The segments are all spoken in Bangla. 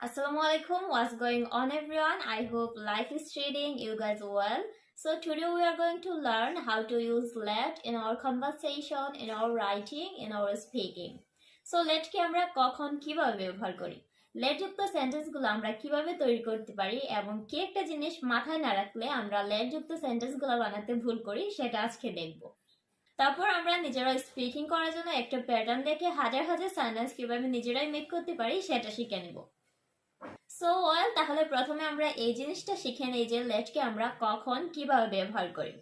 Assalamualaikum, what's going on everyone? I hope life is treating you guys well. So today we are going to learn how to use let in our conversation, in our writing, in our speaking. So let কে আমরা কখন কিভাবে ব্যবহার করি? let যুক্ত সেন্টেন্সগুলো আমরা কিভাবে তৈরি করতে পারি এবং কি একটা জিনিস মাথায় না রাখলে আমরা let যুক্ত সেন্টেন্সগুলো বানাতে ভুল করি সেটা আজকে দেখব। তারপর আমরা নিজেরা স্পিকিং করার জন্য একটা প্যাটার্ন দেখে হাজার হাজার সেন্টেন্স কিভাবে নিজেরাই মেক করতে পারি সেটা শিখে নেব। তাহলে প্রথমে আমরা এই জিনিসটা শিখে নেই যে লেটকে আমরা কখন কিভাবে ব্যবহার করি।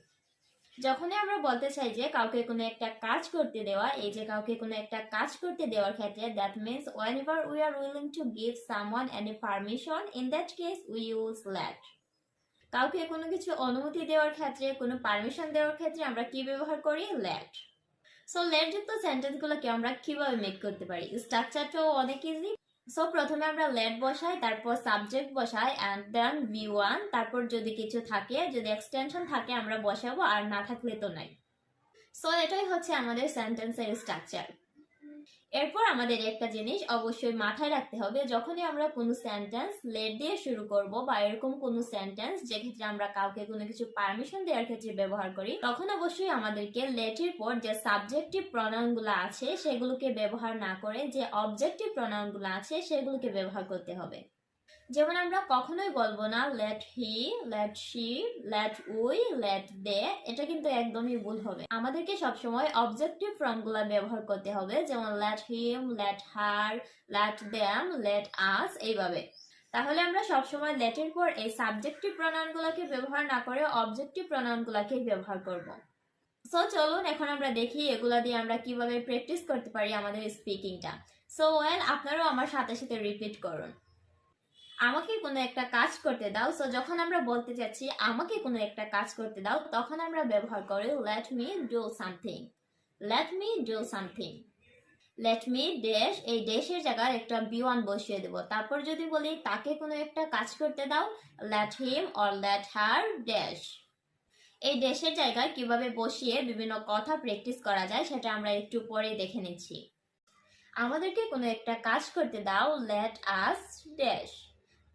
যখনই আমরা বলতে চাই যে কাউকে কোনো একটা কাজ করতে দেওয়া, এই যে কাউকে কোনো একটা কাজ করতে দেওয়ার ক্ষেত্রে that means whenever we are willing to give someone any permission, in that case we use let. কাউকে কোনো কিছু অনুমতি দেওয়ার ক্ষেত্রে, কোনো পারমিশন দেওয়ার ক্ষেত্রে আমরা কি ব্যবহার করি? let. সো let যুক্ত সেন্টেন্সগুলোকে আমরা কিভাবে মেক করতে পারি? স্ট্রাকচারটাও অনেক ইজি। সো প্রথমে আমরা let বসাই, তারপর সাবজেক্ট বসাই and then V1, তারপর যদি কিছু থাকে, যদি এক্সটেনশন থাকে আমরা বসাবো, আর না থাকলে তো নাই। সো এটাই হচ্ছে আমাদের সেন্টেন্সের স্ট্রাকচার। এরপর আমাদের একটা জিনিস অবশ্যই মাথায় রাখতে হবে, যখনই আমরা কোনো সেন্টেন্স let দিয়ে শুরু করব বা এরকম কোনো সেন্টেন্স যে ক্ষেত্রে আমরা কাউকে কোনো কিছু পারমিশন দেওয়ার ক্ষেত্রে ব্যবহার করি, তখন অবশ্যই আমাদেরকে let এর পর যে সাবজেক্টিভ প্রনাউনগুলো আছে সেগুলোকে ব্যবহার না করে যে অবজেক্টিভ প্রনাউনগুলো আছে সেগুলোকে ব্যবহার করতে হবে। যেমন আমরা কখনোই বলবো না let he, let she, let we, let they, এটা কিন্তু একদমই ভুল হবে। আমাদেরকে সবসময় অবজেক্টিভ ফর্মগুলো ব্যবহার করতে হবে, যেমন let him, let her, let them, let us, এইভাবে। তাহলে আমরা সবসময় let এর পর এই সাবজেক্টিভ প্রনাউনগুলোকে ব্যবহার না করে অবজেক্টিভ প্রনাউনগুলোকে ব্যবহার করব। সো চলুন এখন আমরা দেখি এগুলা দিয়ে আমরা কিভাবে প্র্যাকটিস করতে পারি আমাদের স্পিকিংটা। সো আপনারাও আমার সাথে সাথে রিপিট করুন। আমাকে কোনো একটা কাজ করতে দাও। সো যখন আমরা বলতে চাচ্ছি আমাকে কোনো একটা কাজ করতে দাও, তখন আমরা ব্যবহার করি let me do something. let me do something. let me dash, এই ড্যাশের জায়গায় একটা B1 বসিয়ে দেব। তারপর যদি বলি তাকে কোনো একটা কাজ করতে দাও, let him or let her dash. এই ড্যাশের জায়গায় কিভাবে বসিয়ে বিভিন্ন কথা প্র্যাকটিস করা যায় সেটা আমরা একটু পরে দেখে নিচ্ছি। আমাদেরকে কোনো একটা কাজ করতে দাও, let us dash.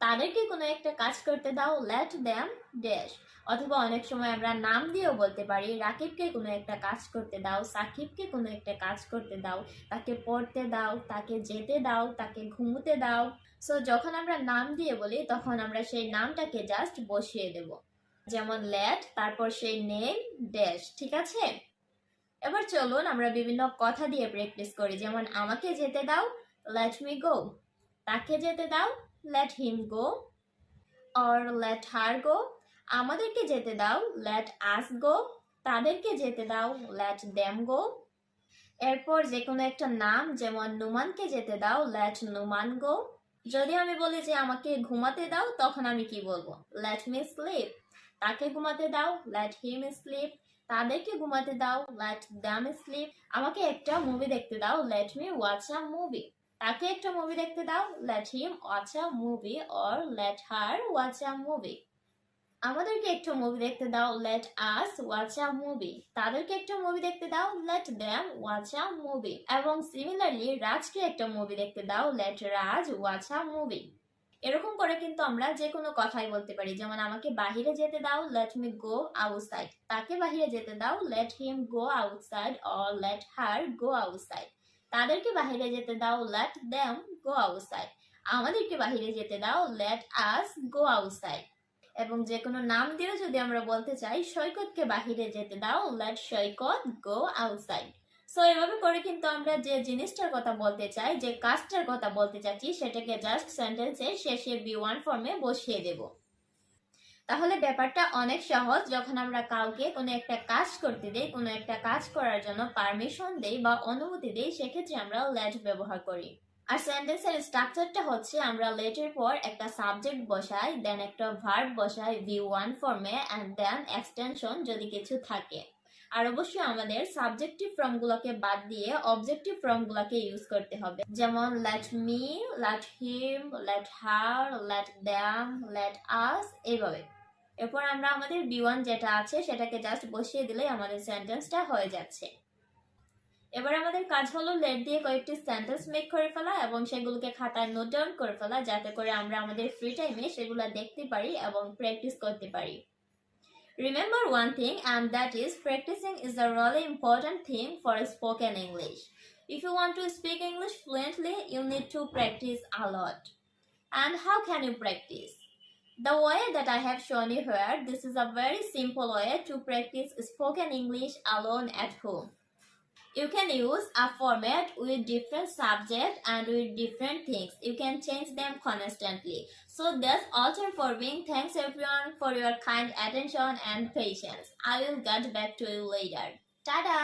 তাদেরকে কোনো একটা কাজ করতে দাও, let them dash. অথবা অনেক সময় আমরা নাম দিয়েও বলতে পারি, রাকিবকে কোনো একটা কাজ করতে দাও, সাকিবকে কোনো একটা কাজ করতে দাও, তাকে পড়তে দাও, তাকে যেতে দাও, তাকে ঘুমোতে দাও। সো যখন আমরা নাম দিয়ে বলি তখন আমরা সেই নামটাকে জাস্ট বসিয়ে দেব, যেমন let, তারপর সেই নেম ড্যাশ। ঠিক আছে, এবার চলুন আমরা বিভিন্ন কথা দিয়ে প্র্যাকটিস করি। যেমন আমাকে যেতে দাও, let me go. তাকে যেতে দাও, let him go or let her go. আমাদেরকে যেতে দাও, let us go. তাদেরকে যেতে দাও, let them go. এরপর যে কোনো একটা নাম, যেমন নুমানকে যেতে দাও, let নুমান go. যদি আমি বলি যে আমাকে ঘুমাতে দাও, তখন আমি কি বলবো? let me sleep. তাকে ঘুমাতে দাও, let him sleep. তাদেরকে ঘুমাতে দাও, let them sleep. আমাকে একটা মুভি দেখতে দাও, let me watch a movie. তাকে একটা মুভি দেখতে দাও, let him watch a movie or let her watch a movie. আমাদেরকে একটা মুভি দেখতে দাও, let us watch a movie. তাদেরকে একটা মুভি দেখতে দাও, let them watch a movie. এবং সিমিলারলি রাজকে একটা মুভি দেখতে দাও, let Raj watch a movie. এরকম করে কিন্তু আমরা যে কোনো কথাই বলতে পারি। যেমন আমাকে বাহিরে যেতে দাও, let me go outside. তাকে বাহিরে যেতে দাও, let him go outside or let her go outside. তাদেরকে বাহিরে যেতে দাও, let them go outside. আমাদেরকে বাহিরে যেতে দাও, let us go outside. এবং যে কোনো নাম দিয়েও যদি আমরা বলতে চাই, সৈকতকে বাহিরে যেতে দাও, let সৈকত go outside. সো এভাবে করে কিন্তু আমরা যে জিনিসটার কথা বলতে চাই, যে কাজটার কথা বলতে চাচ্ছি, সেটাকে জাস্ট সেন্টেন্সের শেষে B1 ফর্মে বসিয়ে দেব। তাহলে ব্যাপারটা অনেক সহজ। যখন আমরা কাউকে কোনো একটা কাজ করতে দেই, কোনো একটা কাজ করার জন্য পারমিশন দেই বা অনুমতি দেই, সেক্ষেত্রে আমরা let ব্যবহার করি। আর সেন্টেন্সের স্ট্রাকচারটা হচ্ছে আমরা let এর পর একটা সাবজেক্ট বসাই, দেন একটা ভার্ব বসাই V1 ফর্মে, এন্ড দেন এক্সটেনশন যদি কিছু থাকে। আর অবশ্যই আমাদের সাবজেক্টিভ ফর্মগুলোকে বাদ দিয়ে অবজেক্টিভ ফর্মগুলোকে ইউজ করতে হবে, যেমন let me, let him, let her, let them, let us, এইভাবে। এরপর আমরা আমাদের B1 যেটা আছে সেটাকে জাস্ট বসিয়ে দিলেই আমাদের সেন্টেন্সটা হয়ে যাচ্ছে। এবার আমাদের কাজ হলো লেট দিয়ে কয়েকটি সেন্টেন্স মেক করে ফেলা এবং সেগুলোকে খাতায় নোট ডাউন করে ফেলা, যাতে করে আমরা আমাদের ফ্রি টাইমে সেগুলো দেখতে পারি এবং প্র্যাকটিস করতে পারি। Remember one thing, and that is practicing is a really important thing for spoken English. If you want to speak English fluently, you need to practice a lot. And how can you practice? The way that I have shown you here, this is a very simple way to practice spoken English alone at home. You can use a format with different subjects and with different things. You can change them constantly. So that's all time for being. Thanks everyone for your kind attention and patience. I will get back to you later. Tada!